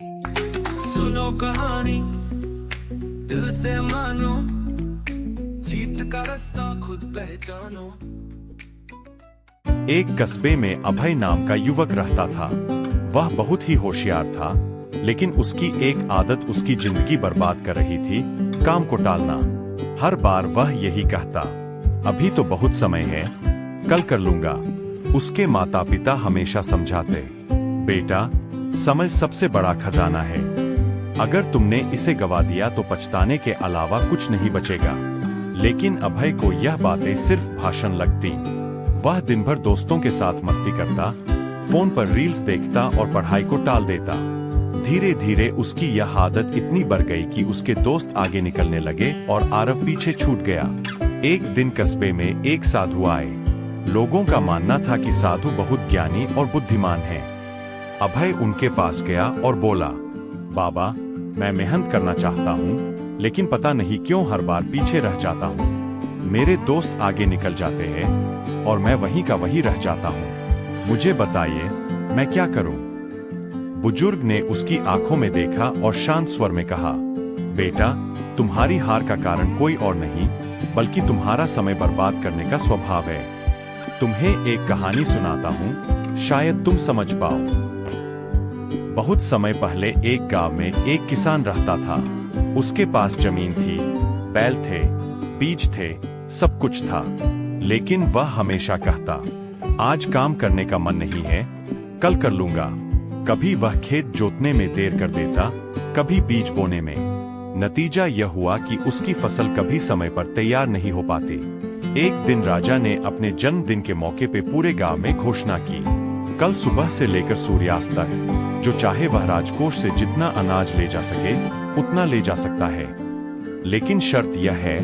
सुनो कहानी दिल से मानो, जीत का रास्ता खुद पहचानो। एक कस्बे में अभय नाम का युवक रहता था। वह बहुत ही होशियार था, लेकिन उसकी एक आदत उसकी जिंदगी बर्बाद कर रही थी, काम को टालना। हर बार वह यही कहता, अभी तो बहुत समय है, कल कर लूंगा। उसके माता पिता हमेशा समझाते, बेटा, समय सबसे बड़ा खजाना है। अगर तुमने इसे गवा दिया तो पछताने के अलावा कुछ नहीं बचेगा। लेकिन अभय को यह बातें सिर्फ भाषण लगती। वह दिन भर दोस्तों के साथ मस्ती करता, फोन पर रील्स देखता और पढ़ाई को टाल देता। धीरे धीरे उसकी यह आदत इतनी बढ़ गई कि उसके दोस्त आगे निकलने लगे और आरव पीछे छूट गया। एक दिन कस्बे में एक साधु आए। लोगों का मानना था कि साधु बहुत ज्ञानी और बुद्धिमान है। अभय उनके पास गया और बोला, बाबा, मैं मेहनत करना चाहता हूँ, लेकिन पता नहीं क्यों हर बार पीछे रह जाता हूँ। मेरे दोस्त आगे निकल जाते हैं और मैं वहीं का वहीं रह जाता हूँ। मुझे बताइए, मैं क्या करूँ? बुजुर्ग ने उसकी आंखों में देखा और शांत स्वर में कहा, बेटा, तुम्हारी हार का कारण कोई और नहीं, बल्कि तुम्हारा समय बर्बाद करने का स्वभाव है। तुम्हें एक कहानी सुनाता हूँ, शायद तुम समझ पाओ। बहुत समय पहले एक गांव में एक किसान रहता था। उसके पास जमीन थी, बैल थे, बीज थे, सब कुछ था। लेकिन वह हमेशा कहता, आज काम करने का मन नहीं है, कल कर लूंगा। कभी वह खेत जोतने में देर कर देता, कभी बीज बोने में। नतीजा यह हुआ कि उसकी फसल कभी समय पर तैयार नहीं हो पाती। एक दिन राजा ने अपने जन्मदिन के मौके पे पूरे गांव में घोषणा की, कल सुबह से लेकर सूर्यास्त तक जो चाहे वह राजकोष से जितना अनाज ले जा सके उतना ले जा सकता है। लेकिन शर्त यह है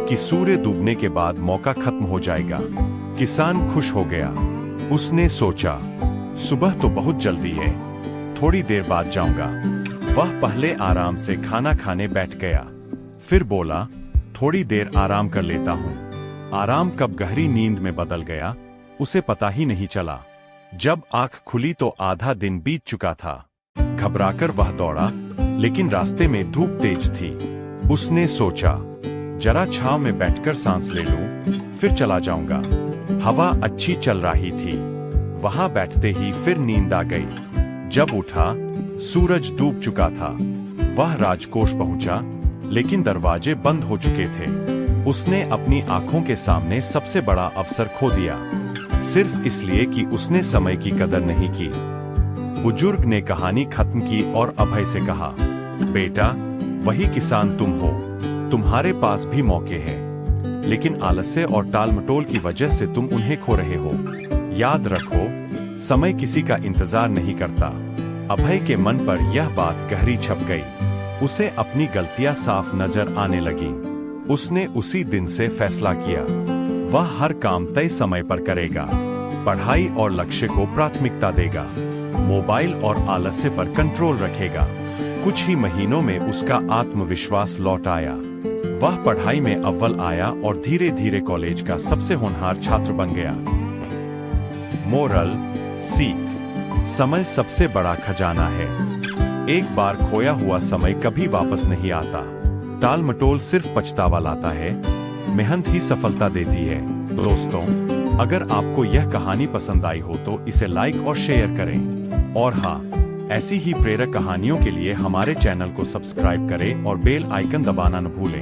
कि सूर्य डूबने के बाद मौका खत्म हो जाएगा। किसान खुश हो गया। उसने सोचा, सुबह तो बहुत जल्दी है, थोड़ी देर बाद जाऊंगा। वह पहले आराम से खाना खाने बैठ गया, फिर बोला, थोड़ी देर आराम कर लेता हूँ। आराम कब गहरी नींद में बदल गया, उसे पता ही नहीं चला। जब आंख खुली तो आधा दिन बीत चुका था। घबराकर वह दौड़ा, लेकिन रास्ते में धूप तेज थी। उसने सोचा, जरा छांव में बैठकर सांस ले लूं, फिर चला जाऊंगा। हवा अच्छी चल रही थी। वहां बैठते ही फिर नींद आ गई। जब उठा, सूरज डूब चुका था। वह राजकोष पहुंचा, लेकिन दरवाजे बंद हो चुके थे। उसने अपनी आंखों के सामने सबसे बड़ा अवसर खो दिया, सिर्फ इसलिए कि उसने समय की कदर नहीं की। बुजुर्ग ने कहानी खत्म की और अभय से कहा, बेटा, वही किसान तुम हो। तुम्हारे पास भी मौके हैं, लेकिन आलस्य और टालमटोल की वजह से तुम उन्हें खो रहे हो। याद रखो, समय किसी का इंतजार नहीं करता। अभय के मन पर यह बात गहरी छप गई। उसे अपनी गलतियां साफ नजर आने लगी। उसने उसी दिन से फैसला किया, वह हर काम तय समय पर करेगा, पढ़ाई और लक्ष्य को प्राथमिकता देगा, मोबाइल और आलस्य पर कंट्रोल रखेगा। कुछ ही महीनों में उसका आत्मविश्वास लौट आया। वह पढ़ाई में अव्वल आया और धीरे धीरे कॉलेज का सबसे होनहार छात्र बन गया। मोरल, सीख, समय सबसे बड़ा खजाना है। एक बार खोया हुआ समय कभी वापस नहीं आता। टाल मटोल सिर्फ पछतावा लाता है, मेहनत ही सफलता देती है। दोस्तों, अगर आपको यह कहानी पसंद आई हो तो इसे लाइक और शेयर करें। और हाँ, ऐसी ही प्रेरक कहानियों के लिए हमारे चैनल को सब्सक्राइब करें और बेल आइकन दबाना न भूलें।